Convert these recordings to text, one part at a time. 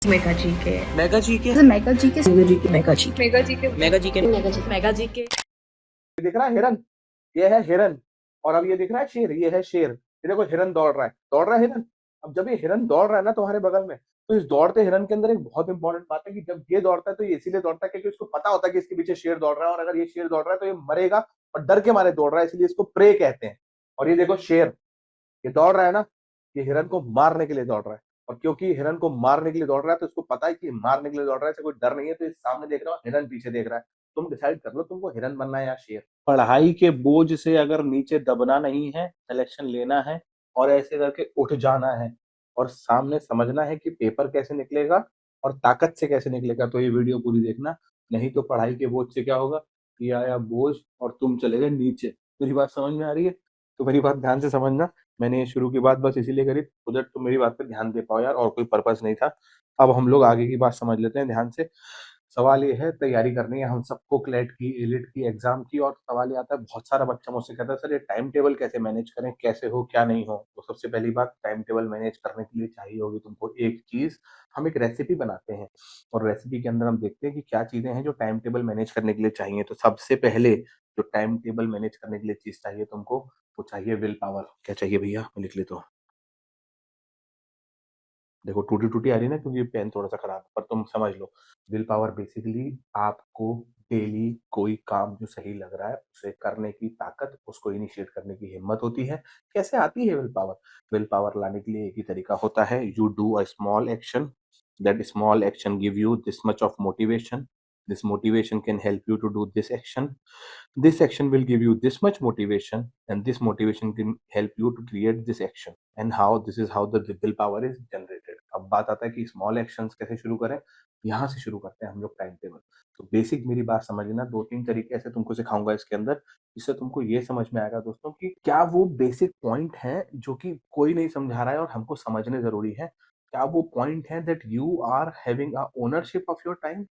Mega जी के mega जी के mega जी के मेगा जी के मेगा जी के मेगा जी के मेगा जी के मेगा जी के दिख रहा है हिरन, ये है हिरन। और अब ये दिख रहा है शेर, ये है शेर। ये देखो हिरन दौड़ रहा है हिरन। अब जब ये हिरन दौड़ रहा है ना तुम्हारे बगल में, तो इस दौड़ते हिरन के अंदर एक बहुत इंपॉर्टेंट बात है कि जब ये दौड़ता है तो ये इसीलिए दौड़ता है क्योंकि उसको पता होता है कि इसके पीछे शेर दौड़ रहा है, और अगर ये शेर दौड़ रहा है तो ये मरेगा, और डर के मारे दौड़ रहा है, इसलिए इसको प्रे कहते हैं। और ये देखो शेर, ये दौड़ रहा है ना, ये हिरन को मारने के लिए दौड़ रहा है। और क्योंकि हिरन को मारने के लिए दौड़ रहा है तो इसको पता है कि मारने के लिए दौड़ रहा है, इसे कोई डर नहीं है, तो ये सामने देख रहा हो, हिरन पीछे देख रहा है। तुम डिसाइड कर लो तुमको हिरन बनना है या शेर। पढ़ाई के बोझ से अगर नीचे दबना नहीं है, सिलेक्शन लेना है और ऐसे करके उठ जाना है, और सामने समझना है कि पेपर कैसे निकलेगा और ताकत से कैसे निकलेगा, तो ये वीडियो पूरी देखना। नहीं तो पढ़ाई के बोझ से क्या होगा, ये आया बोझ और तुम चले गए नीचे। मेरी बात समझ में आ रही है? तो मेरी बात ध्यान से समझना। मैंने ये शुरू की बात बस इसीलिए करी उधर तुम मेरी बात पे ध्यान दे पाओ यार, और कोई पर्पस नहीं था। अब हम लोग आगे की बात समझ लेते हैं ध्यान से। सवाल ये है, तैयारी करनी है हम सबको क्लेट की, एलिट की, एग्जाम की, और सवाल ये आता है, बहुत सारा बच्चा मुझसे कहता है सर ये टाइम टेबल कैसे मैनेज करें, कैसे हो क्या नहीं हो। तो सबसे पहली बात, टाइम टेबल मैनेज करने के लिए चाहिए होगी तुमको एक चीज। हम एक रेसिपी बनाते हैं और रेसिपी के अंदर हम देखते हैं कि क्या चीजें हैं जो टाइम टेबल मैनेज करने के लिए चाहिए। तो सबसे पहले जो टाइम टेबल मैनेज करने के लिए चीज चाहिए तुमको, वो चाहिए विल पावर। क्या चाहिए भैया, मैं लिख लेता हूँ। देखो टूटी टूटी आ रही है ना क्योंकि पेन थोड़ा सा खराब है, पर तुम समझ लो। विल पावर बेसिकली आपको डेली कोई काम जो सही लग रहा है उसे करने की ताकत, उसको इनिशिएट करने की हिम्मत होती है। कैसे आती है विल पावर? विल पावर लाने के लिए एक ही तरीका होता है, you do a small action, that small action give you this much of motivation, this motivation can help you to do this action, this action will give you this much motivation, and this motivation can help you to create this action, and how this is how the willpower is generated। अब बात आता है कि small actions कैसे शुरू करें। यहाँ से शुरू करते हैं हम लोग टाइम टेबल। तो बेसिक मेरी बात समझना, दो तीन तरीके ऐसे तुमको सिखाऊंगा इसके अंदर, जिससे तुमको ये समझ में आएगा दोस्तों कि क्या वो बेसिक पॉइंट है जो कि कोई नहीं समझा रहा है और हमको समझने जरूरी है। क्या वो पॉइंट है that you are having a ownership of your time,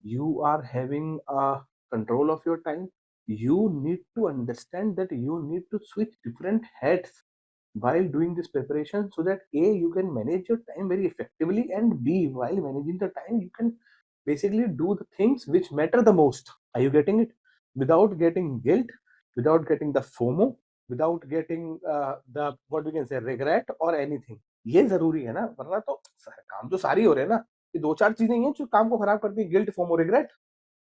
you are having a control of your time. You need to understand that you need to switch different hats while doing this preparation, so that a you can manage your time very effectively, and b while managing the time you can basically do the things which matter the most। Are you getting it? Without getting guilt, without getting the FOMO, without getting the what we can say regret or anything। ये जरूरी है ना, वरना तो काम तो सारी हो रहे हैं ना। ये दो चार चीजें ही हैं जो काम को खराब करती है, गिल्ट, फोमो, रिग्रेट।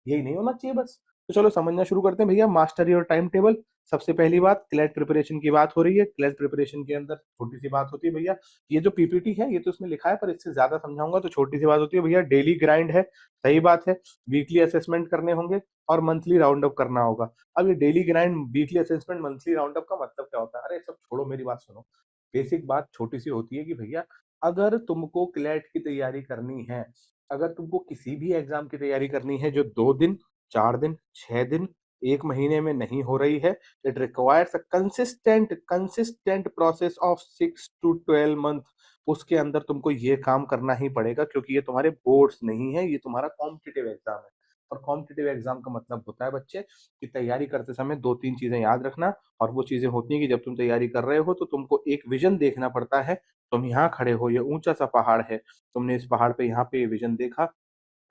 यही नहीं होना चाहिए बस। तो चलो समझना शुरू करते हैं भैया। Master your time table. सबसे पहली बात, क्लैट प्रिपरेशन की बात हो रही है। क्लैट प्रिपरेशन के अंदर छोटी सी बात होती है भैया, ये जो पीपीटी है ये तो इसमें लिखा है, पर इससे ज्यादा समझाऊंगा तो छोटी सी बात होती है भैया, डेली ग्राइंड है। सही बात है। वीकली असेसमेंट करने होंगे और मंथली राउंड अप करना होगा। अब ये daily grind, weekly assessment, monthly round up का मतलब क्या होता है? अरे सब छोड़ो, मेरी बात सुनो। बेसिक बात छोटी सी होती है कि भैया अगर तुमको क्लैट की तैयारी करनी है, अगर तुमको किसी भी एग्जाम की तैयारी करनी है जो 2 दिन, 4 दिन, 6 दिन, 1 महीने में नहीं हो रही है, it requires a consistent process of 6 to 12 month. उसके अंदर तुमको ये काम करना ही पड़ेगा, क्योंकि ये तुम्हारे बोर्ड्स नहीं है, ये तुम्हारा कॉम्पिटिटिव एग्जाम है। और कॉम्पिटिटिव एग्जाम का मतलब होता है बच्चे कि तैयारी करते समय दो तीन चीजें याद रखना। और वो चीजें होती हैं कि जब तुम तैयारी कर रहे हो तो तुमको एक विजन देखना पड़ता है। तुम यहाँ खड़े हो, ये ऊंचा सा पहाड़ है, तुमने इस पहाड़ पे यहाँ पे विजन देखा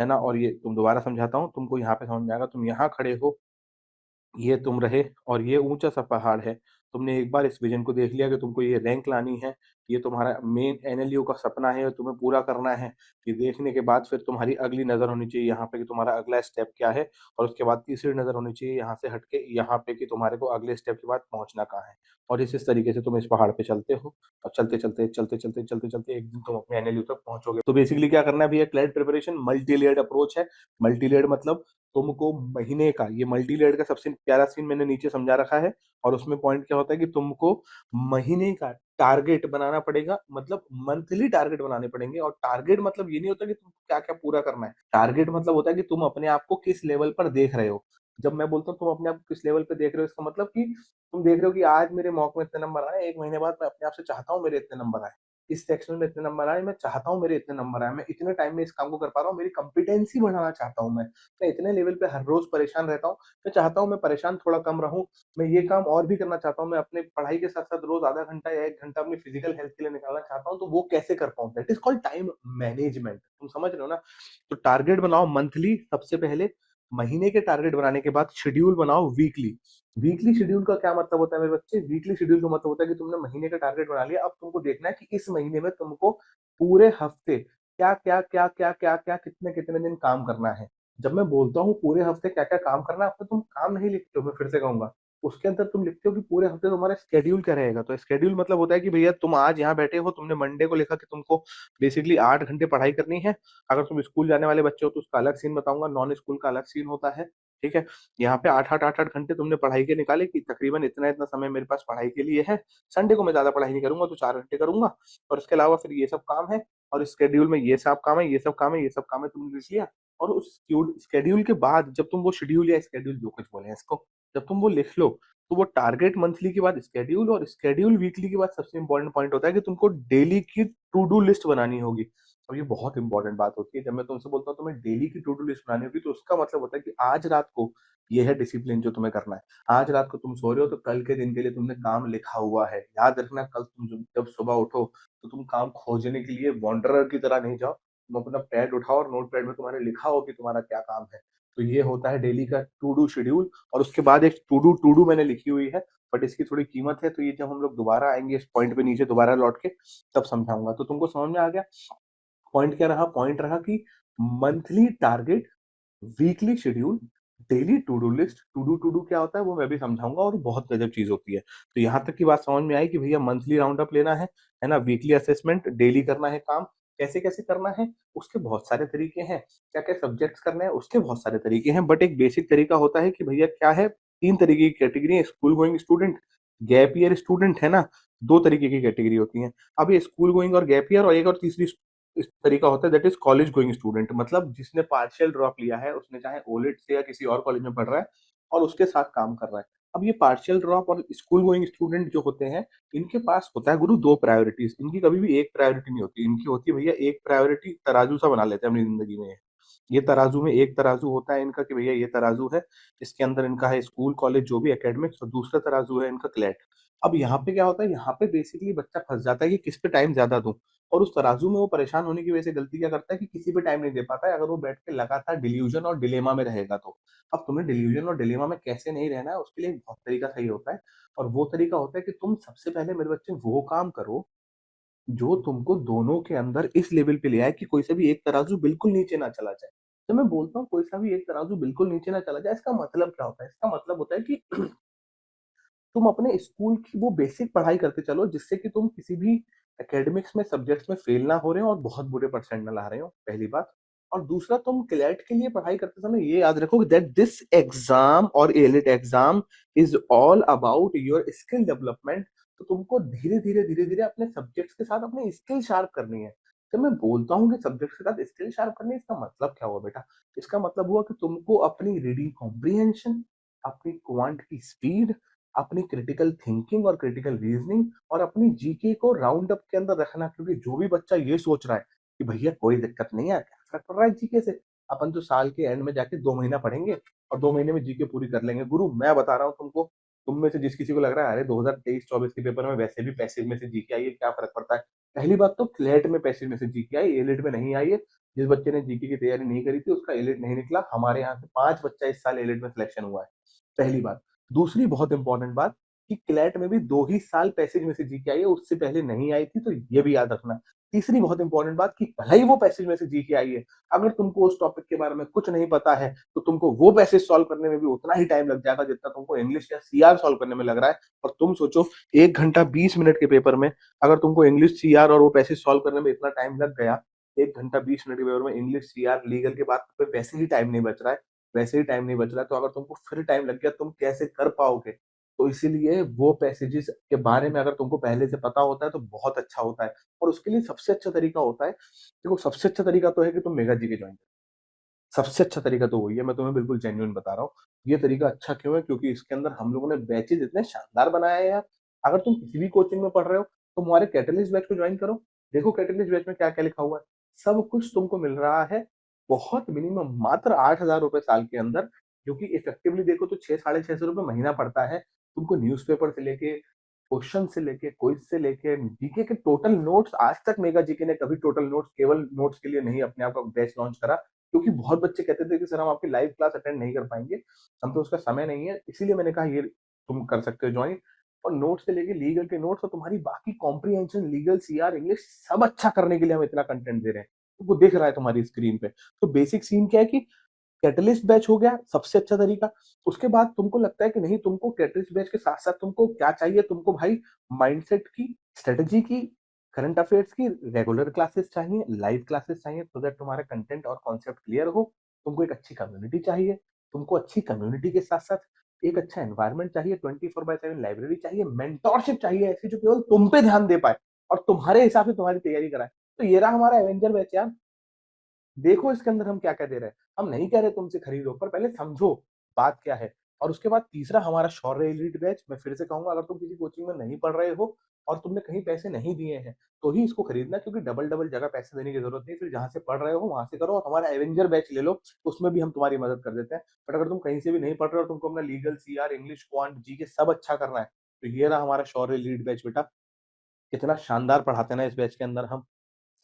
है ना, और ये तुम दोबारा समझाता हूँ तुमको, यहाँ पे समझ में आएगा। तुम यहाँ खड़े हो, ये तुम रहे, और ये ऊंचा सा पहाड़ है। तुमने एक बार इस विजन को देख लिया कि तुमको ये रैंक लानी है, ये तुम्हारा मेन एनएलयू का सपना है और तुम्हें पूरा करना है। ये देखने के बाद फिर तुम्हारी अगली नजर होनी चाहिए यहाँ पे कि तुम्हारा अगला स्टेप क्या है, और उसके बाद तीसरी नजर होनी चाहिए यहाँ से हटके यहाँ पे कि तुम्हारे को अगले स्टेप के बाद पहुंचना कहाँ है। और इस तरीके से तुम इस पहाड़ पे चलते हो, और चलते चलते एक दिन तुम अपने एनएलयू तक पहुंचोगे। तो बेसिकली क्या करना है भैया, CLAT preparation multi layered approach है। मल्टी लेयर्ड मतलब तुमको महीने का, ये मल्टी लेयर्ड का सबसे प्यारा सीन मैंने नीचे समझा रखा है। और उसमें पॉइंट क्या होता है कि तुमको महीने का टारगेट बनाना पड़ेगा, मतलब मंथली टारगेट बनाने पड़ेंगे। और टारगेट मतलब ये नहीं होता कि तुम क्या क्या पूरा करना है, टारगेट मतलब होता है कि तुम अपने आप को किस लेवल पर देख रहे हो। जब मैं बोलता हूँ तुम अपने आप को किस लेवल पे देख रहे हो, इसका मतलब कि तुम देख रहे हो कि आज मेरे मॉक में इतने नंबर आए, 1 महीने बाद मैं अपने आप से चाहता हूँ मेरे इतने नंबर आए। इस सेक्शन में इतने नंबर आए, मैं चाहता हूँ मेरे इतने नंबर आए, मैं इतने टाइम में इस काम को कर पा रहा हूँ, मेरी कॉम्पिटेंसी बढ़ाना चाहता हूँ मैं इतने लेवल पे हर रोज परेशान रहता हूँ, मैं चाहता हूँ मैं परेशान थोड़ा कम रहूँ, मैं ये काम और भी करना चाहता हूँ, मैं अपने पढ़ाई के साथ-साथ रोज आधा घंटा या 1 घंटा अपनी फिजिकल हेल्थ के लिए निकालना चाहता हूँ, तो वो कैसे कर पाऊँ? That is called time management. तुम समझ रहे हो ना? तो टारगेट बनाओ मंथली सबसे पहले, महीने के टारगेट बनाने के बाद शेड्यूल बनाओ वीकली। वीकली शेड्यूल का क्या मतलब होता है मेरे बच्चे? वीकली शेड्यूल का मतलब होता है कि तुमने महीने का टारगेट बना लिया, अब तुमको देखना है कि इस महीने में तुमको पूरे हफ्ते क्या, कितने-कितने दिन काम करना है। जब मैं बोलता हूँ पूरे हफ्ते क्या-क्या काम करना है, अब तो तुम काम नहीं लिखते हो, मैं फिर से कहूँगा। उसके अंदर तुम लिखते हो कि पूरे हफ्ते तुम्हारा शेड्यूल क्या रहेगा। तो शेड्यूल मतलब होता है कि भैया तुम आज यहाँ बैठे हो, तुमने मंडे को लिखा कि तुमको बेसिकली 8 घंटे पढ़ाई करनी है। अगर तुम स्कूल जाने वाले बच्चे हो तो उसका अलग सीन बताऊँगा, नॉन स्कूल का अलग सीन होता है, ठीक है? यहाँ पे 8-8 घंटे तुमने पढ़ाई के निकाले कि तकरीबन इतना-इतना समय मेरे पास पढ़ाई के लिए है। संडे को मैं ज़्यादा पढ़ाई नहीं करूँगा, तो 4 घंटे करूँगा और इसके अलावा फिर ये सब काम है और शेड्यूल में ये सब काम है, ये सब काम है, ये सब काम है, तुमने लिख लिया। और उस शेड्यूल के बाद जब तुम वो शेड्यूल या शेड्यूल जो कुछ बोले इसको, जब तुम वो लिख लो, तो वो टारगेट मंथली के बाद शेड्यूल और शेड्यूल वीकली के बाद सबसे इम्पोर्टेंट पॉइंट होता है कि तुमको डेली की टू डू लिस्ट बनानी होगी। और ये बहुत इम्पोर्टेंट बात होती है। जब मैं तुमसे बोलता हूँ तुम्हें डेली की टू डू लिस्ट बनानी होगी, तो उसका मतलब होता है कि आज रात को ये है डिसिप्लिन जो तुम्हें करना है। आज रात को तुम सो रहे हो तो कल के दिन के लिए तुमने काम लिखा हुआ है। याद रखना कल तुम जब सुबह उठो तो तुम काम खोजने के लिए वांडरर की तरह नहीं जाओ। तुम अपना पैड उठाओ और नोटपैड में तुम्हारे लिखा हो कि तुम्हारा क्या काम है। तो ये होता है डेली का टू डू शेड्यूल और उसके बाद एक टू डू मैंने लिखी हुई है, बट इसकी थोड़ी कीमत है, तो ये जब हम लोग दोबारा आएँगे इस पॉइंट पे नीचे दोबारा लौट के तब समझाऊँगा। तो तुमको समझ में आ गया? पॉइंट क्या रहा? पॉइंट रहा कि monthly target, weekly schedule, daily to do क्या होता है वो मैं भी समझाऊँगा और बहुत गजब चीज़ होती है। तो यहाँ तक की बात समझ में आई कि भैया मंथली राउंड अप लेना है ना? वीकली असेसमेंट, डेली करना है काम, कैसे-कैसे करना है, उसके बहुत सारे तरीके हैं। क्या-क्या सब्जेक्ट्स करने हैं, उसके बहुत सारे तरीके हैं। बट एक बेसिक तरीका होता है कि भैया क्या है, 3 तरीके की कैटेगरी है, school going student, gap year student, है ना? 2 तरीके की कैटेगरी होती हैं। अब ये स्कूल गोइंग और गैप ईयर और एक और तीसरी इस तरीका होता है that is college going student, मतलब जिसने पार्शियल ड्रॉप लिया है, उसने चाहे ओलेट से या किसी और कॉलेज में पढ़ रहा है और उसके साथ काम कर रहा है। अब ये पार्शियल ड्रॉप और स्कूल गोइंग स्टूडेंट जो होते हैं, इनके पास होता है गुरु 2 प्रायोरिटीज़, इनकी कभी भी एक प्रायोरिटी नहीं होती। इनकी होती है भैया एक प्रायोरिटी, तराजू सा बना लेते हैं अपनी ज़िंदगी में ये। ये तराजू में एक तराजू होता है इनका कि भैया ये तराजू है, इसके अंदर इनका है स्कूल, कॉलेज जो भी एकेडमिक्स, और दूसरा तराजू है इनका क्लैट। अब यहाँ पे क्या होता है, यहाँ पे बेसिकली बच्चा फँस जाता है कि किस पे टाइम ज़्यादा दूँ। और उस तराजू में वो परेशान होने की वजह से गलती क्या करता है कि किसी पे टाइम नहीं दे पाता है, अगर वो बैठ के लगातार डिल्यूजन और डिलेमा में रहेगा तो। अब तुम्हें डिल्यूजन और डिलेमा में कैसे नहीं रहना है, उसके लिए एक बहुत तरीका सही होता है और वो तरीका होता है कि तुम सबसे पहले मेरे बच्चे वो काम करो, जो तुमको दोनों के अंदर इस लेवल पे ले आए कि कोई सा भी एक तराजू बिल्कुल नीचे ना चला जाए। जब मैं बोलता हूँ कोई सा भी एक तराजू बिल्कुल नीचे ना चला जाए, इसका मतलब क्या होता है? इसका मतलब होता है कि तुम अपने स्कूल की वो बेसिक पढ़ाई करते चलो जिससे कि तुम किसी भी एकेडमिक्स में सब्जेक्ट्स में फेल ना हो रहे हो और बहुत बुरे परसेंट ना ला रहे हो, पहली बात। और दूसरा, तुम क्लैट के लिए पढ़ाई करते समय ये याद रखो दैट दिस एग्जाम और elite exam is all about your skill development. तो तुमको धीरे धीरे अपने सब्जेक्ट्स के साथ अपनी स्किल शार्प करनी है। जब मैं बोलता हूँ कि सब्जेक्ट्स के साथ स्किल शार्प करनी है, इसका मतलब क्या हुआ बेटा? इसका मतलब हुआ कि तुमको अपनी रीडिंग कॉम्प्रिहेंशन, अपनी क्वांट की स्पीड, अपनी क्रिटिकल थिंकिंग और क्रिटिकल रीजनिंग और अपनी जीके को राउंड अप के अंदर रखना। क्योंकि जो भी बच्चा ये सोच रहा है कि भैया कोई दिक्कत नहीं है, क्या फर्क पड़ रहा है जीके से, अपन तो साल के एंड में जाके 2 महीना पढ़ेंगे और 2 महीने में जीके पूरी कर लेंगे। गुरु मैं बता रहा हूँ तुमको, तुम में से जिस किसी को लग रहा है अरे 2023-24 के पेपर में वैसे भी पैसिव में से जीके आई है, क्या फर्क पड़ता है? पहली बात तो क्लेट में पैसिव में से जीके आई, एलिट में नहीं आई है। जिस बच्चे ने जीके की तैयारी नहीं करी थी उसका एलिट नहीं निकला। हमारे यहाँ से 5 बच्चा इस साल एलिट में सिलेक्शन हुआ है, पहली बात। दूसरी बहुत इंपॉर्टेंट बात कि क्लैट में भी 2 ही साल पैसेज में से जीके आई है, उससे पहले नहीं आई थी, तो ये भी याद रखना। तीसरी बहुत इंपॉर्टेंट बात कि भले ही वो पैसेज में से जीके आई है, अगर तुमको उस टॉपिक के बारे में कुछ नहीं पता है, तो तुमको वो पैसेज सॉल्व करने में भी उतना ही टाइम लग जाएगा जितना तुमको इंग्लिश या सीआर सॉल्व करने में लग रहा है। और तुम सोचो 1 घंटा 20 मिनट के पेपर में अगर तुमको इंग्लिश, सीआर और वो पैसेज सॉल्व करने में इतना टाइम लग गया, 1 घंटा 20 मिनट के पेपर में इंग्लिश, सीआर, लीगल के बाद पे वैसे ही टाइम नहीं बच रहा है, वैसे ही टाइम नहीं बच रहा है, तो अगर तुमको फिर टाइम लग गया, तुम कैसे कर पाओगे? तो इसीलिए वो पैसेजेस के बारे में अगर तुमको पहले से पता होता है तो बहुत अच्छा होता है। और उसके लिए सबसे अच्छा तरीका होता है, देखो सबसे अच्छा तरीका तो है कि तुम मेगा जीके ज्वाइन करो। सबसे अच्छा तरीका तो वही है, मैं तुम्हें बिल्कुल जेन्युइन बता रहा हूँ। ये तरीका अच्छा क्यों है? क्योंकि इसके अंदर हम लोगों ने बैचेज़ इतने शानदार बनाए हैं यार। अगर तुम किसी भी कोचिंग में पढ़ रहे हो, तो हमारे कैटलिस्ट बैच को ज्वाइन करो। देखो कैटलिस्ट बैच में क्या क्या लिखा हुआ है, सब कुछ तुमको मिल रहा है बहुत मिनिमम मात्र 8,000 रुपए साल के अंदर, जो कि इफेक्टिवली देखो तो 600-650 रुपए महीना पड़ता है। तुमको न्यूज़पेपर से लेके, क्वेश्चन से लेके, क्विज से लेके, जीके के टोटल नोट्स। आज तक मेगा जीके ने कभी टोटल नोट्स केवल नोट्स के लिए नहीं अपने आप का बैच लॉन्च करा, क्योंकि बहुत बच्चे कहते थे कि सर हम आपकी लाइव क्लास अटेंड नहीं कर पाएंगे, हम तो उसका समय नहीं है, इसीलिए मैंने कहा ये तुम कर सकते हो ज्वाइन। और नोट्स से लेके लीगल के नोट्स और तुम्हारी बाकी कॉम्प्रीहेंशन, लीगल, सीआर, इंग्लिश सब अच्छा करने के लिए हम इतना कंटेंट दे रहे हैं। तो वो दिख रहा है तुम्हारी स्क्रीन पे। तो बेसिक सीन क्या है कि कैटलिस्ट बैच हो गया सबसे अच्छा तरीका। उसके बाद तुमको लगता है कि नहीं, तुमको कैटलिस्ट बैच के साथ साथ तुमको क्या चाहिए, तुमको भाई माइंडसेट की, स्ट्रेटेजी की, करंट अफेयर्स की रेगुलर क्लासेस चाहिए, लाइव क्लासेस चाहिए, सो दैट तुम्हारा कंटेंट और कॉन्सेप्ट क्लियर हो। तुमको एक अच्छी कम्युनिटी चाहिए, तुमको अच्छी कम्युनिटी के साथ साथ एक अच्छा एनवायरनमेंट चाहिए, 24/7 लाइब्रेरी चाहिए, मेंटोरशिप चाहिए ऐसी जो केवल तुम पे ध्यान दे पाए और तुम्हारे हिसाब से तुम्हारी तैयारी कराए। तो ये रहा हमारा एवेंजर बैच यार। देखो इसके अंदर हम क्या-क्या दे रहे हैं। हम नहीं कह रहे तुमसे खरीदो, पर पहले समझो बात क्या है। और उसके बाद तीसरा हमारा शौर्य एलीट बैच, मैं फिर से कहूँगा अगर तुम किसी कोचिंग में नहीं पढ़ रहे हो और तुमने कहीं पैसे नहीं दिए हैं, तो ही इसको खरीदना, क्योंकि डबल-डबल जगह पैसे देने की ज़रूरत नहीं है। फिर जहाँ से पढ़ रहे हो वहाँ से करो और हमारा एवेंजर बैच ले लो, उसमें भी हम तुम्हारी मदद कर देते हैं। बट अगर तुम कहीं से भी नहीं पढ़ रहे हो और तुमको अपना legal, CR, English, quant, GK सब अच्छा करना है, तो ये रहा हमारा शौर्य एलीट बैच बेटा। कितना शानदार पढ़ाते हैं ना इस बैच के अंदर हम।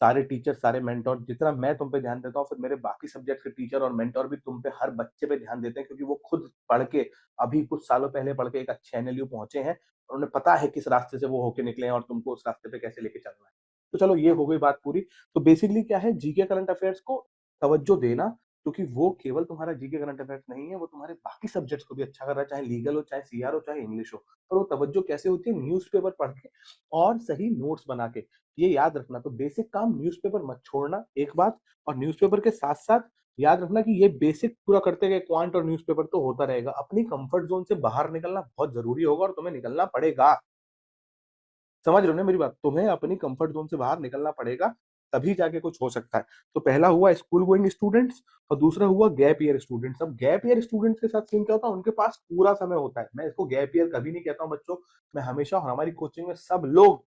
सारे टीचर, सारे मेंटोर, जितना मैं तुम पे ध्यान देता हूँ, फिर मेरे बाकी सब्जेक्ट के टीचर और मेंटोर भी तुम पे, हर बच्चे पे ध्यान देते हैं, क्योंकि वो खुद पढ़ के, अभी कुछ सालों पहले पढ़ के एक अच्छे एनएलयू पहुंचे हैं और उन्हें पता है किस रास्ते से वो होके निकले हैं और तुमको उस रास्ते पे कैसे लेके चलना है। तो चलो ये हो गई बात पूरी। तो बेसिकली क्या है, जीके करंट अफेयर्स को तवज्जो देना, क्योंकि वो केवल तुम्हारा जीके करंट अफेयर्स नहीं है, वो तुम्हारे बाकी सब्जेक्ट्स को भी अच्छा कर रहा है, चाहे लीगल हो, चाहे सीआर हो, चाहे इंग्लिश हो। और वो तवज्जो कैसे होती है, न्यूज़पेपर पढ़ के और सही नोट्स बना के। ये याद रखना, तो बेसिक काम न्यूज़पेपर मत छोड़ना, एक बात। और न्यूज़पेपर के साथ-साथ याद रखना कि ये बेसिक पूरा करते गए, क्वांट और न्यूज़पेपर तो होता रहेगा। अपनी कंफर्ट ज़ोन से बाहर निकलना बहुत ज़रूरी होगा और तुम्हें निकलना पड़ेगा। समझ रहे हो ना मेरी बात? तुम्हें अपनी कंफर्ट ज़ोन से बाहर निकलना पड़ेगा, तभी जाके कुछ हो सकता है। तो पहला हुआ स्कूल गोइंग स्टूडेंट्स और दूसरा हुआ गैप ईयर स्टूडेंट्स। अब गैप ईयर स्टूडेंट्स के साथ सीन क्या होता है, उनके पास पूरा समय होता है। मैं इसको गैप ईयर कभी नहीं कहता हूँ बच्चों, मैं हमेशा, और हमारी कोचिंग में सब लोग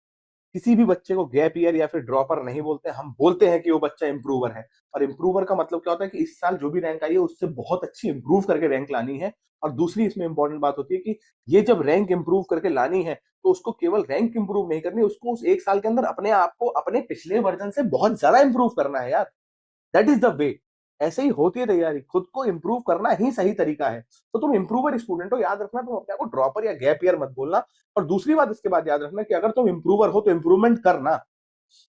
किसी भी बच्चे को गैप ईयर या फिर ड्रॉपर नहीं बोलते, हम बोलते हैं कि वो बच्चा इंप्रूवर है। और इंप्रूवर का मतलब क्या होता है कि इस साल जो भी रैंक आई है उससे बहुत अच्छी इंप्रूव करके रैंक लानी है। और दूसरी इसमें इंपॉर्टेंट बात होती है कि ये जब रैंक इंप्रूव करके लानी है, तो उसको केवल रैंक इंप्रूव नहीं करनी, उसको उस एक साल के अंदर अपने आप को अपने पिछले वर्जन से बहुत ज्यादा इंप्रूव करना है यार। That is the way. ऐसे ही होती है तैयारी, खुद को इंप्रूव करना ही सही तरीका है। तो तुम इंप्रूवर स्टूडेंट हो, याद रखना, तुम अपने आप को ड्रॉपर या गैप ईयर मत बोलना। और दूसरी बात इसके बाद याद रखना कि अगर तुम इंप्रूवर हो तो इंप्रूवमेंट करना।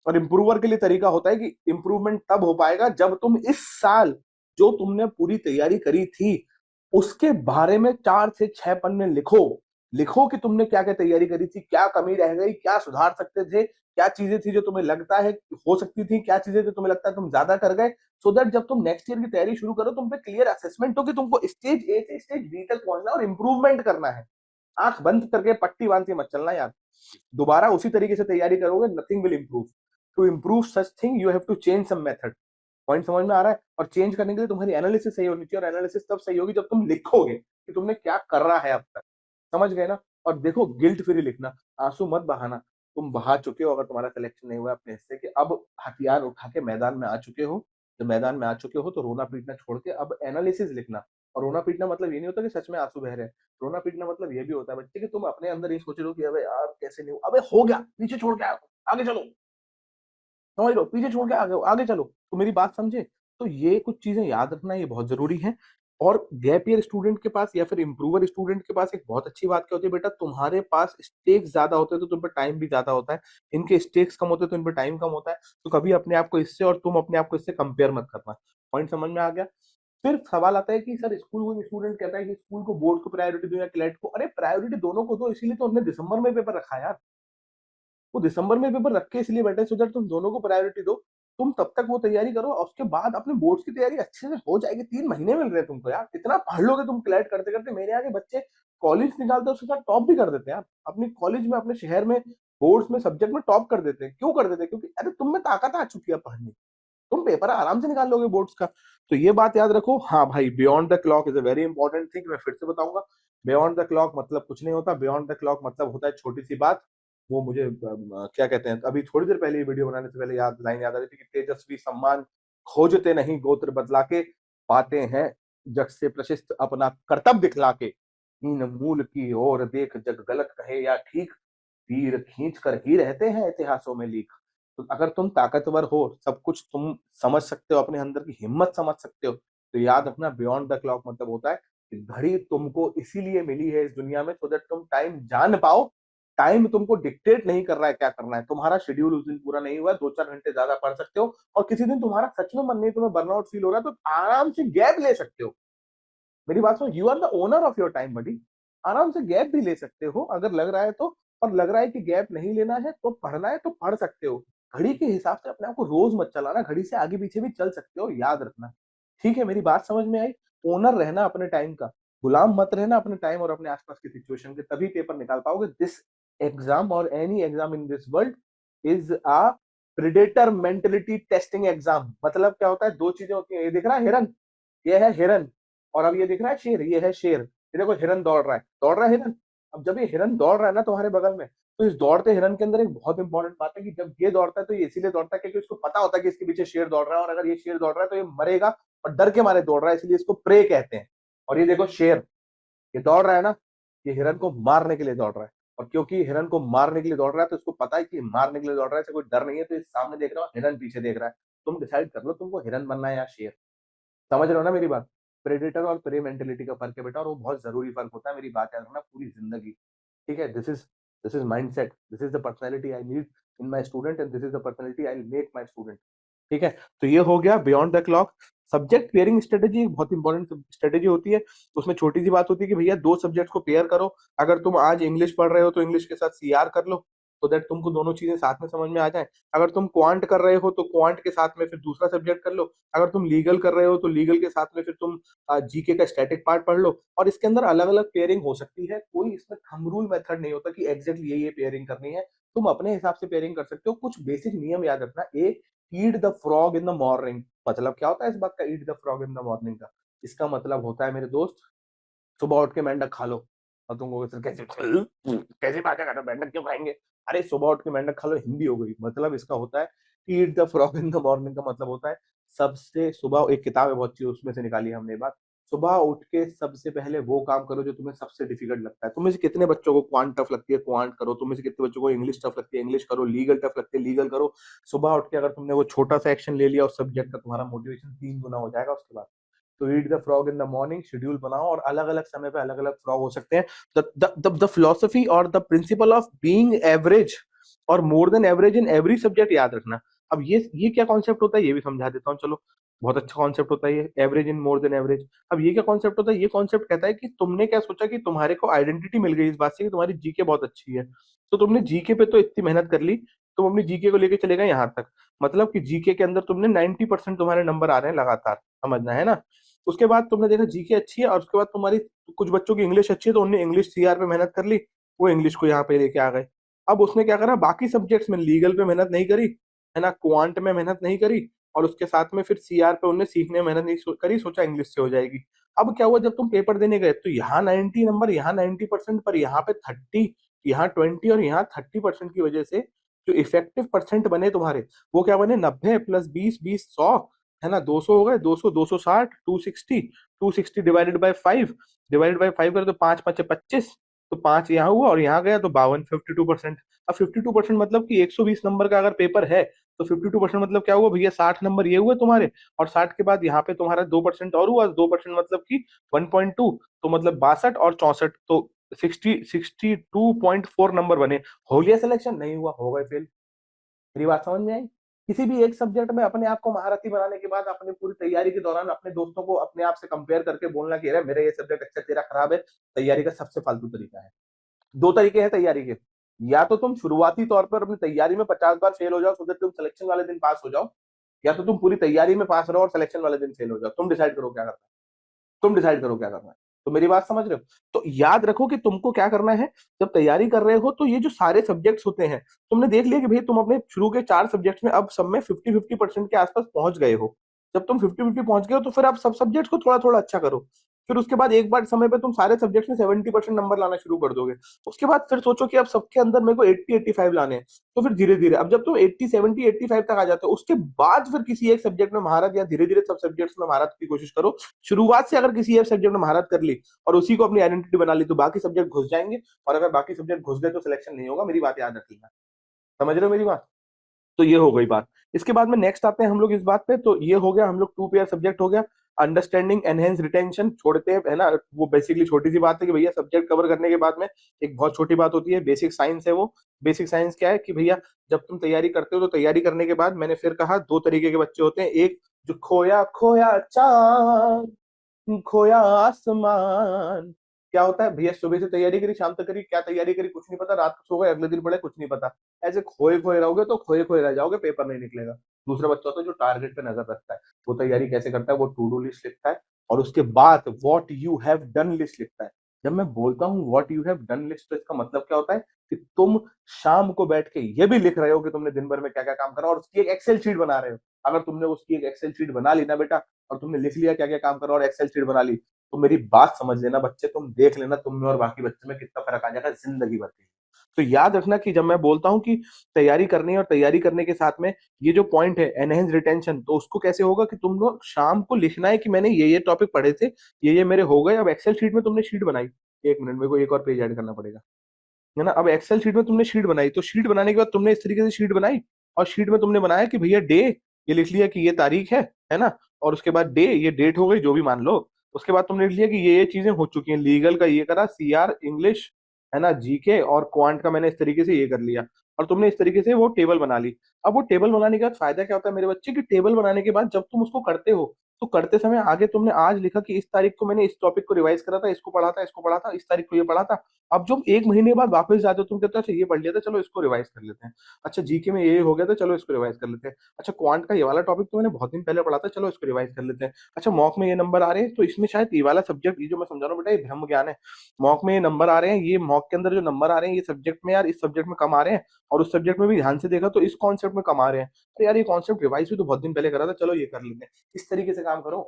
और इंप्रूवर के लिए तरीका होता है कि इंप्रूवमेंट तब हो पाएगा जब तुम इस साल जो तुमने पूरी तैयारी करी थी उसके बारे में 4 से 6 पन्ने लिखो। लिखो कि तुमने क्या क्या तैयारी करी थी, क्या कमी रह गई, क्या सुधार सकते थे, क्या चीजें थी जो तुम्हें लगता है हो सकती थी, क्या चीजें थी तुम्हें लगता है तुम ज्यादा कर गए। सो दैट जब तुम नेक्स्ट ईयर की तैयारी शुरू करो, तुम पे क्लियर असेसमेंट हो कि तुमको स्टेज ए से स्टेज बी तक पहुंचना और इंप्रूवमेंट करना है। आंख बंद करके पट्टी बांध के मत चलना यार। दोबारा उसी तरीके से तैयारी करोगे, nothing will improve. To improve such thing you have to change some method. Point समझ में आ रहा है? और चेंज करने के लिए तुम्हारी एनालिसिस सही होनी चाहिए, और एनालिसिस तब सही होगी जब तुम लिखोगे कि तुमने क्या करना है अब तक। समझ गए ना? और देखो गिल्ट फ्री लिखना, आंसू मत बहाना। तुम बहा चुके हो, अगर तुम्हारा सिलेक्शन नहीं हुआ अपने हिस्से के, अब हथियार उठा के मैदान में आ चुके हो। जब मैदान में आ चुके हो तो रोना पीटना छोड़ के अब एनालिसिस लिखना। और रोना पीटना मतलब ये नहीं होता कि सच में आंसू बह रहे हैं। रोना पीटना मतलब ये भी होता है बच्चे कि तुम अपने अंदर ये सोच रहे हो कि अबे यार कैसे नहीं हुआ, अबे हो गया, पीछे छोड़ के आओ, आगे चलो। समझ लो, पीछे छोड़ के आगे आगे चलो। तो मेरी बात समझे? तो ये कुछ चीजें याद रखना, ये बहुत जरूरी है। और गैप ईयर स्टूडेंट के पास या फिर इंप्रूवर स्टूडेंट के पास एक बहुत अच्छी बात क्या होती है बेटा, तुम्हारे पास स्टेक्स ज्यादा होते हैं तो तुम पे टाइम भी ज्यादा होता है। इनके स्टेक्स कम होते हैं तो इन पे टाइम कम होता है। तो कभी अपने आप को इससे और तुम अपने आप को इससे कंपेयर मत करना। पॉइंट समझ में आ गया? फिर सवाल आता है कि सर स्कूल कोई स्टूडेंट कहता है कि स्कूल को, बोर्ड को प्रायोरिटी दो या क्लैट को। अरे प्रायोरिटी दोनों को दो, इसीलिए तो हमने दिसंबर में पेपर रखा है यार। वो दिसंबर में पेपर रख के इसलिए बैठे सो दैट तुम दोनों को प्रायोरिटी दो। तुम तब तक वो तैयारी करो और उसके बाद अपने बोर्ड्स की तैयारी अच्छे से हो जाएगी। 3 महीने मिल रहे हैं तुमको यार, इतना पढ़ लोगे तुम क्लैट करते करते। मेरे आगे बच्चे कॉलेज निकालते हैं, उसके साथ टॉप भी कर देते हैं यार। अपनी कॉलेज में, अपने शहर में, बोर्ड्स में, सब्जेक्ट में टॉप कर देते हैं। क्यों कर देते हैं? क्योंकि अरे तुम में ताकत आ चुकी है पढ़ने की। तुम पेपर आराम से निकाल लोगे बोर्ड्स का। तो ये बात याद रखो। हाँ भाई, beyond the clock is a very important thing. मैं फिर से बताऊंगा, बियॉन्ड द क्लॉक मतलब कुछ नहीं होता। बियॉन्ड द क्लॉक मतलब होता है छोटी सी बात, वो मुझे क्या कहते हैं, अभी थोड़ी देर पहले ये वीडियो बनाने से पहले लाइन याद आ रही थी कि तेजस्वी सम्मान खोजते नहीं गोत्र बदला के, पाते हैं जग से प्रशिष्ट अपना कर्तव्य दिखला के, हीन मूल की ओर देख जग गलत कहे या ठीक, तीर खींच कर ही रहते हैं इतिहासों में लीक। तो अगर तुम ताकतवर हो, सब कुछ तुम समझ सकते हो, अपने अंदर की हिम्मत समझ सकते हो, तो याद रखना बियॉन्ड द क्लॉक मतलब होता है कि घड़ी तुमको इसीलिए मिली है इस दुनिया में, सो दैट तुम टाइम जान पाओ। टाइम तुमको डिक्टेट नहीं कर रहा है क्या करना है, तुम्हारा शेड्यूल उस दिन पूरा नहीं हुआ, 2-4 घंटे ज्यादा पढ़ सकते हो, और किसी दिन तुम्हारा सच में मन नहीं, तुम्हें बर्नआउट फील हो रहा है, तो आराम से गैप ले सकते हो। मेरी बात सुनो, you are the owner of your time buddy. आराम से गैप भी ले सकते हो अगर लग रहा है तो, और लग रहा है कि गैप नहीं लेना है तो पढ़ना है तो पढ़ सकते हो। घड़ी के हिसाब से अपने आप को रोज मत चलाना, घड़ी से आगे पीछे भी चल सकते हो, याद रखना। ठीक है, मेरी बात समझ में आई? ओनर रहना अपने टाइम का, गुलाम मत रहना अपने टाइम और अपने आसपास की सिचुएशन के, तभी पेपर निकाल पाओगे। दिस एग्जाम और any exam in this world is a predator mentality testing exam. मतलब क्या होता है, दो चीजें होती है, ये दिख रहा है हिरन, ये है हिरन, और अब ये दिख रहा है शेर, ये है शेर। ये देखो हिरन दौड़ रहा है, दौड़ रहा है हिरन। अब जब ये हिरन दौड़ रहा है ना तुम्हारे बगल में, तो इस दौड़ते हिरन के अंदर एक बहुत इंपॉर्टेंट बात है कि जब ये दौड़ता है तो ये इसीलिए दौड़ता है क्योंकि उसको पता होता है कि इसके पीछे शेर दौड़ रहा है, और अगर ये शेर दौड़ रहा है तो ये मरेगा, और डर के मारे दौड़ रहा है, इसलिए इसको प्रे कहते हैं। और ये देखो शेर, ये दौड़ रहा है ना, ये हिरन को मारने के लिए दौड़ रहा है, और क्योंकि हिरन को मारने के लिए दौड़ रहा है तो इसको पता है कि मारने के लिए दौड़ रहा है, इसे कोई डर नहीं है, तो इस सामने देख रहा हो हिरन पीछे देख रहा है। तुम डिसाइड कर लो तुमको हिरन बनना है या शेर। समझ रहे हो ना मेरी बात? प्रेडेटर और प्रे मेंटेलिटी का फर्क है बेटा, और वो बहुत जरूरी फर्क होता है, मेरी बात याद रखना पूरी जिंदगी। ठीक है, this is mindset, this is the personality I need in my student, and this is the personality I make my student. ठीक है, तो ये हो गया beyond the clock. Subject pairing strategy एक बहुत इंपॉर्टेंट स्ट्रेटेजी होती है। उसमें छोटी सी बात होती है कि भैया दो सब्जेक्ट को पेयर करो। अगर तुम आज इंग्लिश पढ़ रहे हो तो इंग्लिश के साथ सीआर कर लो, so दैट तुमको दोनों चीजें साथ में समझ में आ जाए। अगर तुम क्वांट कर रहे हो तो क्वांट के साथ में फिर दूसरा सब्जेक्ट कर लो। अगर तुम लीगल कर रहे हो तो लीगल के साथ में फिर तुम जीके का स्टैटिक पार्ट पढ़ लो। और इसके अंदर अलग अलग पेयरिंग हो सकती है, कोई इसमें थंब रूल मेथड नहीं होता कि एग्जैक्टली ये पेयरिंग करनी है। तुम अपने हिसाब से पेयरिंग कर सकते हो। कुछ बेसिक नियम याद रखना। एक, eat the frog in the morning. मतलब क्या होता है इस बात का, eat the frog in the morning का? इसका मतलब होता है मेरे दोस्त, सुबह उठ के मेंढक खा लो। और तुमको कैसे कैसे बातें कर रहे हो, मेंढक क्यों खाएंगे? अरे सुबह उठ के मेंढक खा लो, हिंदी हो गई। मतलब इसका होता है eat the frog in the morning का मतलब होता है सबसे सुबह, एक किताब है बहुत अच्छी, उसमें से निकाली है हमने ये बात। सुबह उठ के सबसे पहले वो काम करो जो तुम्हें सबसे डिफिकल्ट लगता है। तुम्हें से कितने बच्चों को क्वांट टफ लगती है, क्वांट करो। तुम्हें से कितने बच्चों को इंग्लिश टफ लगती है, इंग्लिश करो। लीगल टफ लगती है, लीगल करो। सुबह उठ के अगर तुमने वो छोटा सा एक्शन ले लिया उस सब्जेक्ट का, तुम्हारा मोटिवेशन 3 गुना हो जाएगा उसके बाद। तो eat the frog in the morning, schedule बनाओ, और अलग अलग समय पे अलग अलग फ्रॉग हो सकते हैं। द फिलोसफी और the principle of being average और more than average in every subject याद रखना। अब ये क्या कॉन्सेप्ट होता है ये भी समझा देता हूँ, चलो। बहुत अच्छा कॉन्सेप्ट होता है ये, average in more than average. अब ये क्या कॉन्सेप्ट होता है? ये कॉन्सेप्ट कहता है कि तुमने क्या सोचा कि तुम्हारे को आइडेंटिटी मिल गई इस बात से कि तुम्हारी जीके बहुत अच्छी है, तो तुमने जीके पे तो इतनी मेहनत कर ली, तुम अपनी जीके को लेके चले गए यहाँ तक। मतलब कि जीके के अंदर तुमने 90% तुम्हारे नंबर आ रहे हैं लगातार, समझना है ना। उसके बाद तुमने देखा जीके अच्छी है, और उसके बाद तुम्हारी कुछ बच्चों की इंग्लिश अच्छी है, तो उन्होंने इंग्लिश सीआर पे मेहनत कर ली, वो इंग्लिश को यहाँ पे लेके आ गए। अब उसने क्या करा, बाकी सब्जेक्ट्स में लीगल पे मेहनत नहीं करी, है ना, क्वांट में मेहनत नहीं करी, और उसके साथ में फिर सीआर पे उन्होंने सीखने में मेहनत नहीं करी, सोचा इंग्लिश से हो जाएगी। अब क्या हुआ, जब तुम पेपर देने गए तो यहाँ 90 नंबर, यहाँ 90%, पर यहाँ पे 30, यहाँ 20 और यहाँ 30% की वजह से जो इफेक्टिव परसेंट बने तुम्हारे, वो क्या बने, 90 प्लस 20, 20 100, है ना, 200 हो गए, 200, 260, 260, 260 डिवाइडेड बाय 5, डिवाइडेड बाय 5 करें तो 5 5 25, तो 5 यहाँ हुआ और यहाँ गया तो 52, 52%। अब 52% मतलब कि 120 नंबर का अगर पेपर है, तो 52% मतलब क्या हुआ भैया, 60 नंबर ये हुए तुम्हारे, और 60 के बाद यहाँ पे तुम्हारा 2% और हुआ, 2% मतलब कि 1.2, तो मतलब 62 और 64, तो 62.4 नंबर बने। हो गया सिलेक्शन? नहीं हुआ, हो गए फेल। मेरी बात समझ में आई? किसी भी एक सब्जेक्ट में अपने आप को महारथी बनाने के बाद अपनी पूरी तैयारी के दौरान अपने दोस्तों को अपने आप से कंपेयर करके बोलना कि अरे मेरा ये सब्जेक्ट अच्छा तेरा खराब है, तैयारी का सबसे फालतू तरीका है। दो तरीके हैं तैयारी के, या तो तुम शुरुआती तौर पर अपनी तैयारी में 50 बार फेल हो जाओ सो दैट तुम सिलेक्शन वाले दिन पास हो जाओ, या तो तुम पूरी तैयारी में पास रहो और सिलेक्शन वाले दिन फेल हो जाओ। तुम डिसाइड करो क्या करना है, तुम डिसाइड करो क्या करना है। तो मेरी बात समझ रहे हो? तो याद रखो कि तुमको क्या करना है जब तैयारी कर रहे हो। तो ये जो सारे सब्जेक्ट्स होते हैं, तुमने देख लिया कि भाई तुम अपने शुरू के 4 सब्जेक्ट्स में अब सब में 50-50% के आसपास पहुंच गए हो। जब तुम 50-50 पहुंच गए हो तो फिर आप सब सब्जेक्ट्स को थोड़ा थोड़ा अच्छा करो। फिर उसके बाद एक बार समय पे तुम सारे सब्जेक्ट में 70% नंबर लाना शुरू कर दोगे। उसके बाद फिर सोचो कि अब सबके अंदर मेरे को 80-85 लाने हैं। तो फिर धीरे धीरे अब जब तुम 80-70-85 तक आ जाते हो, उसके बाद फिर किसी एक सब्जेक्ट में महारत, या धीरे धीरे सब सब्जेक्ट्स में महारत की कोशिश करो। शुरुआत से अगर किसी एक सब्जेक्ट में महारत कर ली और उसी को अपनी आइडेंटिटी बना ली, तो बाकी सब्जेक्ट घुस जाएंगे। और अगर बाकी सब्जेक्ट घुस गए तो सिलेक्शन नहीं होगा, मेरी बात याद रखिएगा। समझ रहे हो मेरी बात? तो ये हो गई बात। इसके बाद में नेक्स्ट आते हैं हम लोग इस बात पे। तो ये हो गया हम लोग टू पेयर सब्जेक्ट हो गया। अंडरस्टैंडिंग एनहेंस रिटेंशन छोड़ते हैं, है ना। वो बेसिकली छोटी सी बात है कि भैया सब्जेक्ट कवर करने के बाद में एक बहुत छोटी बात होती है, बेसिक साइंस है वो। बेसिक साइंस क्या है कि भैया जब तुम तैयारी करते हो, तो तैयारी करने के बाद मैंने फिर कहा दो तरीके के बच्चे होते हैं। एक जो खोया खोया चांद, खोया आसमान। क्या होता है भैया, सुबह से तैयारी करी, शाम तक करी, क्या तैयारी करी कुछ नहीं पता, रात को सो गए, अगले दिन पढ़े कुछ नहीं पता। ऐसे खोए खोए रहोगे तो खोए खोए रह जाओगे, पेपर नहीं निकलेगा। दूसरा बच्चा होता है जो टारगेट पे नजर रखता है। वो तैयारी कैसे करता है, वो टू डू लिस्ट लिखता है, और उसके बाद what you have done list लिखता है। जब मैं बोलता हूँ what you have done list, तो इसका मतलब क्या होता है कि तुम शाम को बैठ के ये भी लिख रहे हो कि तुमने दिन भर में क्या क्या काम करा, और उसकी एक एक्सेल शीट बना रहे हो। अगर तुमने उसकी एक एक्सेल शीट बना ली ना बेटा, और तुमने लिख लिया क्या क्या काम करा और एक्सेल शीट बना ली, तो मेरी बात समझ लेना बच्चे, तुम देख लेना तुम में और बाकी बच्चे में कितना फर्क आ जाएगा जिंदगी भर के। तो याद रखना कि जब मैं बोलता हूँ कि तैयारी करनी है, और तैयारी करने के साथ में ये जो पॉइंट है एनहेंस रिटेंशन, तो उसको कैसे होगा कि तुम लोग शाम को लिखना है कि मैंने ये टॉपिक पढ़े थे, ये मेरे हो गए। अब एक्सेल शीट में तुमने शीट बनाई, एक मिनट मेरे को एक और पेज ऐड करना पड़ेगा, है ना। अब एक्सेल शीट में तुमने शीट बनाई, तो शीट बनाने के बाद तुमने इस तरीके से शीट बनाई, और शीट में तुमने बनाया कि भैया डे, ये लिख लिया कि ये तारीख है ना। और उसके बाद डे, ये डेट हो गई जो भी मान लो। उसके बाद तुमने लिख लिया कि ये चीजें हो चुकी हैं, लीगल का ये करा, सीआर इंग्लिश, है ना, जीके और क्वांट का मैंने इस तरीके से ये कर लिया। और तुमने इस तरीके से वो टेबल बना ली। अब वो टेबल बनाने के बाद फायदा क्या होता है मेरे बच्चे, कि टेबल बनाने के बाद जब तुम उसको करते हो, तो करते समय आगे तुमने आज लिखा कि इस तारीख को मैंने इस टॉपिक को रिवाइज करा था, इसको पढ़ा था, इसको पढ़ा था, इस तारीख को ये पढ़ा था। अब जब एक महीने बाद वापस जाते हो, तुम कहते हो अच्छा ये पढ़ लिया था, चलो इसको रिवाइज कर लेते हैं। अच्छा जीके में ये हो गया था, चलो इसको रिवाइज कर लेते हैं। अच्छा क्वांट का ये वाला टॉपिक तो मैंने बहुत दिन पहले पढ़ा था, चलो इसको रिवाइज कर लेते हैं। अच्छा मॉक में ये नंबर आ रहे हैं, तो इसमें शायद ये वाला सब्जेक्ट, ये जो मैं समझा रहा हूँ बेटा, ये ब्रह्म ज्ञान है। मॉक में ये नंबर आ रहे हैं, ये मॉक के अंदर जो नंबर आ रहे हैं, ये सब्जेक्ट में यार इस सब्जेक्ट में कम आ रहे हैं, और उस सब्जेक्ट में भी ध्यान से देखा तो इस कॉन्सेप्ट में कम आ रहे हैं। तो यार ये कॉन्सेप्ट रिवाइज भी तो बहुत दिन पहले करा था, चलो ये कर लेते हैं। इस तरीके से काम करो,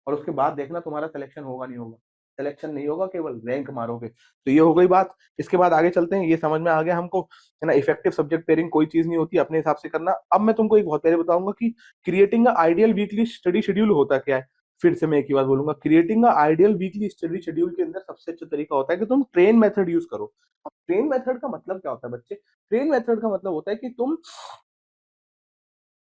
और उसके बाद देखना तुम्हारा सिलेक्शन होगा नहीं होगा। सिलेक्शन नहीं होगा, केवल रैंक मारोगे। तो ये हो गई बात। इसके बाद आगे चलते हैं, ये समझ में आ गया हमको, है ना। इफेक्टिव सब्जेक्ट पेयरिंग कोई चीज नहीं होती, अपने हिसाब से करना। अब मैं तुमको एक बहुत पहले बताऊंगा कि creating ideal weekly study schedule होता क्या है। फिर से मैं एक ही बात बोलूंगा, creating ideal weekly study schedule के अंदर सबसे अच्छा तरीका होता है कि तुम ट्रेन मेथड यूज करो। अब ट्रेन मेथड का मतलब क्या होता है बच्चे? ट्रेन मेथड का मतलब होता है कि तुम,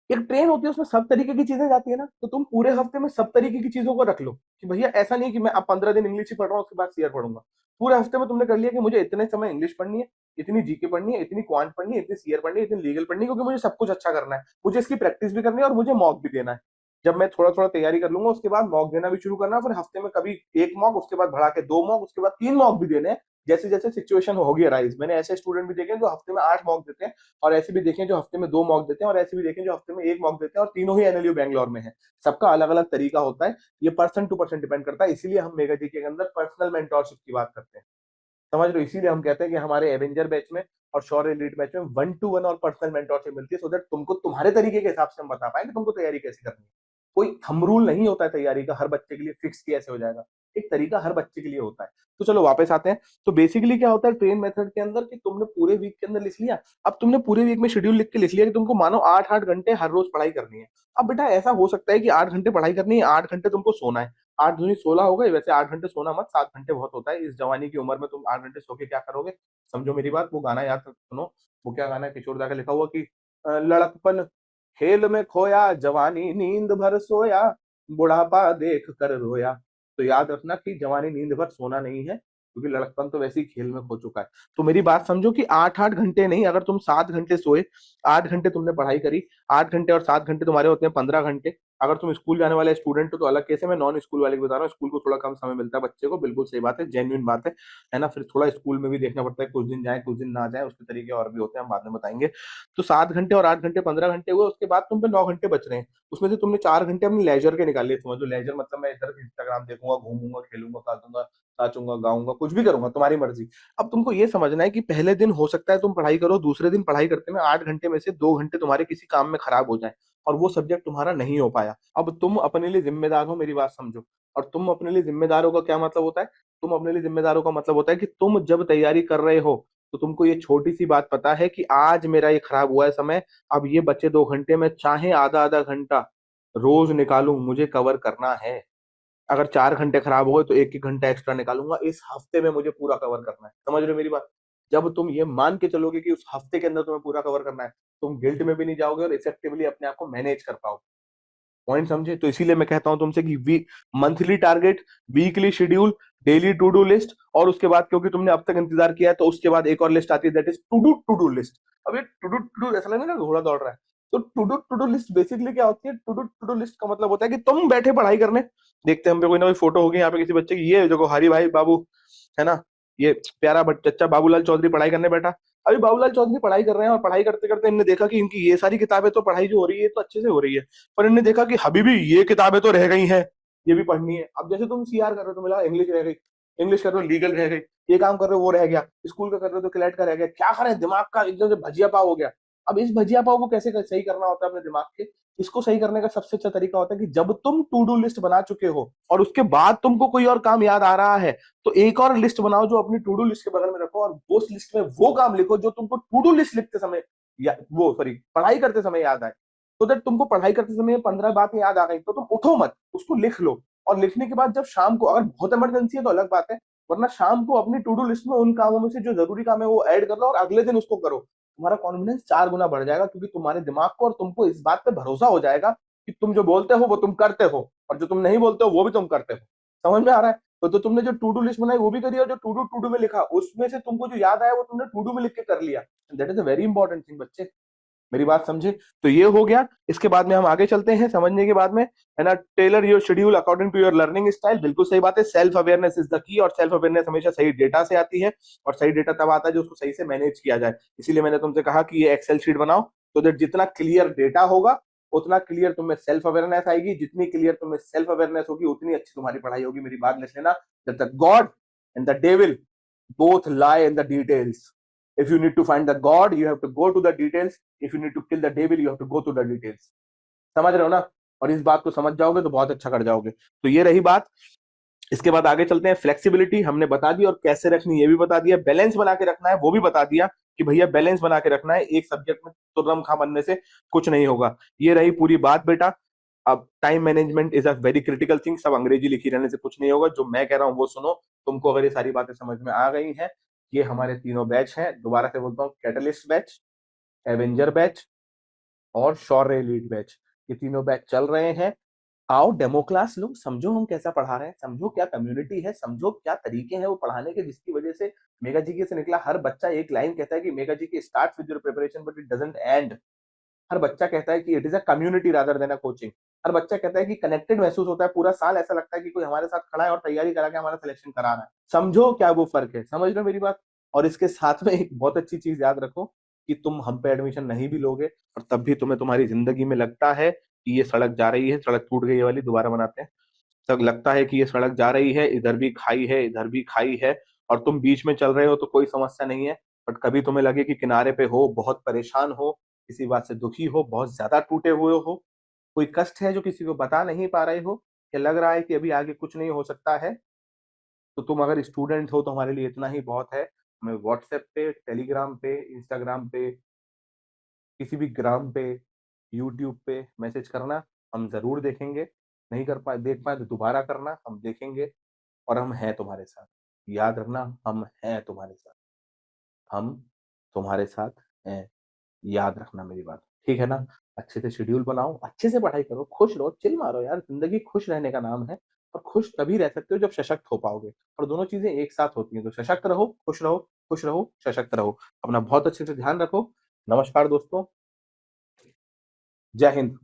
एक ट्रेन होती है उसमें सब तरीके की चीजें जाती है ना, तो तुम पूरे हफ्ते में सब तरीके की चीजों को रख लो। कि भैया ऐसा नहीं कि मैं अब 15 दिन इंग्लिश ही पढ़ रहा हूँ उसके बाद सीआर पढ़ूंगा। पूरे हफ्ते में तुमने कर लिया कि मुझे इतने समय इंग्लिश पढ़नी है, इतनी जीके पढ़नी है, इतनी क्वांट पढ़नी है, इतनी सीआर पढ़नी है, इतनी लीगल पढ़नी है, क्योंकि मुझे सब कुछ अच्छा करना है, मुझे इसकी प्रैक्टिस भी करनी है और मुझे मॉक भी देना है। जब मैं थोड़ा थोड़ा तैयारी कर लूंगा, उसके बाद मॉक देना भी शुरू करना है। फिर हफ्ते में कभी एक मॉक, उसके बाद बढ़ा के दो मॉक, उसके बाद तीन मॉक भी देने हैं। जैसे जैसे सिचुएशन होगी राइज। मैंने ऐसे स्टूडेंट भी देखे हैं जो हफ्ते में 8 मॉक देते हैं, और ऐसे भी देखें जो हफ्ते में 2 मॉक देते हैं, और ऐसे भी देखें जो हफ्ते में 1 मॉक देते हैं, और तीनों ही एनएलयू बैंगलोर में है। सबका अलग अलग तरीका होता है, ये पर्सन टू पर्सन डिपेंड करता है। इसीलिए हम मेगा जी के अंदर पर्सनल मेंटोरशिप की बात करते हैं। समझ लो, इसीलिए हम कहते हैं कि हमारे एवेंजर बैच में और शौर्य एलीट बैच में 1-to-1 और पर्सनल मेंटोरशिप मिलती है, सो दैट तुमको तुम्हारे तरीके के हिसाब से हम बता पाए कि तुमको तैयारी कैसे करनी है। कोई थंब रूल नहीं होता है तैयारी का हर बच्चे के लिए फिक्स कि ऐसे हो जाएगा। एक तरीका हर बच्चे के लिए होता है। तो चलो वापस आते हैं। तो बेसिकली क्या होता है ट्रेन मेथड के अंदर, कि तुमने पूरे वीक के अंदर लिख लिया। अब तुमने पूरे वीक में शेड्यूल लिख के लिख लिया कि तुमको मानो 8-8 घंटे हर रोज पढ़ाई करनी है। अब बेटा ऐसा हो सकता है कि 8 घंटे पढ़ाई करनी है, 8 घंटे तुमको सोना है। 8 दूनी 16 हो गए। वैसे 8 घंटे सोना मत, 7 घंटे बहुत होता है। इस जवानी की उम्र में तुम 8 घंटे सो के क्या करोगे? समझो मेरी बात। वो गाना याद सुनो। वो क्या गाना है, किशोर दा का लिखा हुआ कि लड़कपन खेल में खोया, जवानी नींद भर सोया, बुढ़ापा देख कर रोया। तो याद रखना कि जवानी नींद भर सोना नहीं है, क्योंकि लड़कपन तो वैसे ही खेल में खो चुका है। तो मेरी बात समझो कि 8-8 घंटे नहीं, अगर तुम 7 घंटे सोए, 8 घंटे तुमने पढ़ाई करी, 8 घंटे और 7 घंटे तुम्हारे होते हैं 15 घंटे। अगर तुम स्कूल जाने वाले स्टूडेंट हो तो अलग केस है, मैं नॉन स्कूल वाले की बता रहा हूँ। स्कूल को थोड़ा कम समय मिलता है बच्चे को, बिल्कुल सही बात है, जेन्युइन बात है ना। फिर थोड़ा स्कूल में भी देखना पड़ता है, कुछ दिन जाए कुछ दिन ना जाए, उसके तरीके और भी होते हैं, हम बाद में बताएंगे। तो 7 घंटे और 8 घंटे 15 घंटे हुए। उसके बाद तुम पे 9 घंटे बच रहे हैं। उसमें से तुमने 4 घंटे अपनी लेजर के निकाल लिए। समझ लो लेजर मतलब मैं इधर इंस्टाग्राम देखूंगा, घूमूंगा, खेलूंगा, काटूंगा, नाचूंगा, गाऊंगा, कुछ भी करूंगा, तुम्हारी मर्जी। अब तुमको ये समझना है कि पहले दिन हो सकता है तुम पढ़ाई करो, दूसरे दिन पढ़ाई करते में 8 घंटे में से 2 घंटे तुम्हारे किसी काम में खराब हो जाए। और वो सब्जेक्ट तुम्हारा नहीं हो पाया। अब तुम अपने लिए जिम्मेदार हो, मेरी बात समझो। और तुम अपने लिए जिम्मेदार हो का क्या मतलब होता है? तुम अपने लिए जिम्मेदार हो का मतलब होता है कि तुम जब तैयारी कर रहे हो तो तुमको ये छोटी सी बात पता है कि आज मेरा ये खराब हुआ है समय, अब ये बचे 2 घंटे में चाहे आधा आधा घंटा रोज निकालूं, मुझे कवर करना है। अगर 4 घंटे खराब हो गए तो 1 1 घंटा एक्स्ट्रा निकालूंगा, इस हफ्ते में मुझे पूरा कवर करना है। समझ रहे हो मेरी बात? जब तुम ये मान के चलोगे कि उस हफ्ते के अंदर तुम्हें पूरा कवर करना है, तुम गिल्ट में भी नहीं जाओगे और इफेक्टिवली अपने आप को मैनेज कर पाओगे। पॉइंट समझे? तो इसीलिए मैं कहता हूं तुमसे कि monthly target, weekly schedule, daily to do list, और उसके बाद क्योंकि तुमने अब तक इंतजार किया है तो उसके बाद एक और लिस्ट आती है, that is to do list. अब ये टू डू ऐसा लगेगा ना घोड़ा दौड़ रहा है। तो टू डू लिस्ट बेसिकली क्या होती है? टू डू लिस्ट का मतलब होता है कि तुम बैठे पढ़ाई करने, देखते हैं हम पे कोई ना कोई फोटो होगी यहाँ पे किसी बच्चे की, ये देखो हरी भाई बाबू, है ना, ये प्यारा चच्चा बाबूलाल चौधरी पढ़ाई करने बैठा। अभी बाबूलाल चौधरी पढ़ाई कर रहे हैं और पढ़ाई करते करते इनने देखा कि इनकी ये सारी किताबें तो पढ़ाई जो हो रही है तो अच्छे से हो रही है, पर इनने देखा कि हबीबी ये किताबें तो रह गई हैं, ये भी पढ़नी है। अब जैसे तुम सीआर कर रहे हो तो मिला इंग्लिश रह गई, इंग्लिश कर रहे हो लीगल रह गई, ये काम कर रहे हो वो रह गया, स्कूल का कर रहे हो तो क्लैट का रह गया, क्या करें, दिमाग का एकदम से भजिया पाव हो गया। अब इस भजिया पाव को कैसे सही करना होता है अपने दिमाग के? इसको सही करने का सबसे अच्छा तरीका होता है कि जब तुम टू डू लिस्ट बना चुके हो और उसके बाद तुमको कोई और काम याद आ रहा है, तो एक और लिस्ट बनाओ जो अपनी टू डू लिस्ट के बगल में रखो, और उस लिस्ट में वो काम लिखो जो तुमको टू डू लिस्ट लिखते समय या वो सॉरी पढ़ाई करते समय याद आए। तो दैट तुमको पढ़ाई करते समय 15 बातें याद आ गई तो तुम उठो मत, उसको लिख लो। और लिखने के बाद जब शाम को, अगर बहुत इमरजेंसी है तो अलग बात है, वरना शाम को अपनी टू डू लिस्ट में उन कामों में से जो जरूरी काम है वो ऐड कर लो और अगले दिन उसको करो। तुम्हारा कॉन्फिडेंस 4 गुना बढ़ जाएगा, क्योंकि तुम्हारे दिमाग को और तुमको इस बात पे भरोसा हो जाएगा कि तुम जो बोलते हो वो तुम करते हो, और जो तुम नहीं बोलते हो वो भी तुम करते हो। समझ में आ रहा है? तो तुमने जो टू डू लिस्ट बनाई वो भी करी, और जो टू डू में लिखा उसमें से तुमको जो याद आया वो तुमने टू डू में लिख के कर लिया। That is a very important thing बच्चे, मेरी बात समझे? तो ये हो गया। इसके बाद में हम आगे चलते हैं समझने के बाद में, है ना। Tailor your schedule according to your learning style, बिल्कुल सही बात है। Self awareness is the key, और सेल्फ अवेयरनेस हमेशा सही डेटा से आती है, और सही डेटा तब आता है जो उसको सही से मैनेज किया जाए। इसीलिए मैंने तुमसे कहा कि ये एक्सेल शीट बनाओ, तो दैट जितना क्लियर डेटा होगा उतना क्लियर तुम्हें सेल्फ अवेयरनेस आएगी, जितनी क्लियर तुम्हें सेल्फ अवेयरनेस होगी उतनी अच्छी तुम्हारी पढ़ाई होगी। मेरी बात लिख लेना, that the God and the devil both lie in the details. If you need to find the God, you have to go to the details. If you need to kill the devil, you have to go to the details. समझ रहे हो ना? और इस बात को समझ जाओगे तो बहुत अच्छा कर जाओगे। तो ये रही बात। इसके बाद आगे चलते हैं। फ्लेक्सिबिलिटी हमने बता दी, और कैसे रखनी ये भी बता दिया। बैलेंस बना के रखना है वो भी बता दिया कि भैया बैलेंस बना के रखना है, एक सब्जेक्ट में तुर्रम खा बनने से कुछ नहीं होगा। ये रही पूरी बात बेटा। अब time management is a very critical thing. सब अंग्रेजी लिखी रहने से कुछ नहीं होगा, जो मैं कह रहा हूँ वो सुनो। तुमको अगर ये सारी बातें समझ में आ गई हैं, ये हमारे तीनों बैच हैं। दोबारा से बोलता हूँ, कैटलिस्ट बैच, एवेंजर बैच और शौर्य एलीट बैच, ये तीनों बैच चल रहे हैं। आओ डेमो क्लास लो, समझो हम कैसा पढ़ा रहे हैं, समझो क्या कम्युनिटी है, समझो क्या तरीके हैं वो पढ़ाने के, जिसकी वजह से मेगा जीके से निकला हर बच्चा एक लाइन कहता है कि mega GK starts with your preparation but it doesn't end. हर बच्चा कहता है कि it is a community rather than a coaching. हर बच्चा कहता है कि कनेक्टेड महसूस होता है, पूरा साल ऐसा लगता है कि कोई हमारे साथ खड़ा है और तैयारी करा के हमारा सिलेक्शन करा रहा है। समझो क्या वो फर्क है, समझ रहे हो मेरी बात? और इसके साथ में एक बहुत अच्छी चीज याद रखो कि तुम हम पे एडमिशन नहीं भी लोगे और तब भी तुम्हें तुम्हारी जिंदगी में लगता है कि ये सड़क जा रही है, सड़क टूट गई है वाली, दोबारा बनाते हैं, तब लगता है कि ये सड़क जा रही है, इधर भी खाई है, इधर भी खाई है, और तुम बीच में चल रहे हो तो कोई समस्या नहीं है। बट कभी तुम्हें लगे कि किनारे पे हो, बहुत परेशान हो, किसी बात से दुखी हो, बहुत ज्यादा टूटे हुए हो, कोई कष्ट है जो किसी को बता नहीं पा रहे हो, या लग रहा है कि अभी आगे कुछ नहीं हो सकता है, तो तुम अगर स्टूडेंट हो तो हमारे लिए इतना ही बहुत है। हमें व्हाट्सएप पे, टेलीग्राम पे, इंस्टाग्राम पे, किसी भी ग्राम पे, यूट्यूब पे मैसेज करना, हम जरूर देखेंगे। नहीं कर पाए, देख पाए तो दोबारा करना, हम देखेंगे। और हम हैं तुम्हारे साथ, याद रखना, हम हैं तुम्हारे साथ, हम तुम्हारे साथ हैं, याद रखना मेरी बात, ठीक है ना? अच्छे से शेड्यूल बनाओ, अच्छे से पढ़ाई करो, खुश रहो, चिल मारो यार, जिंदगी खुश रहने का नाम है। और खुश तभी रह सकते हो जब सशक्त हो पाओगे, और दोनों चीजें एक साथ होती हैं। तो सशक्त रहो, खुश रहो, खुश रहो, सशक्त रहो। अपना बहुत अच्छे से ध्यान रखो। नमस्कार दोस्तों, जय हिंद।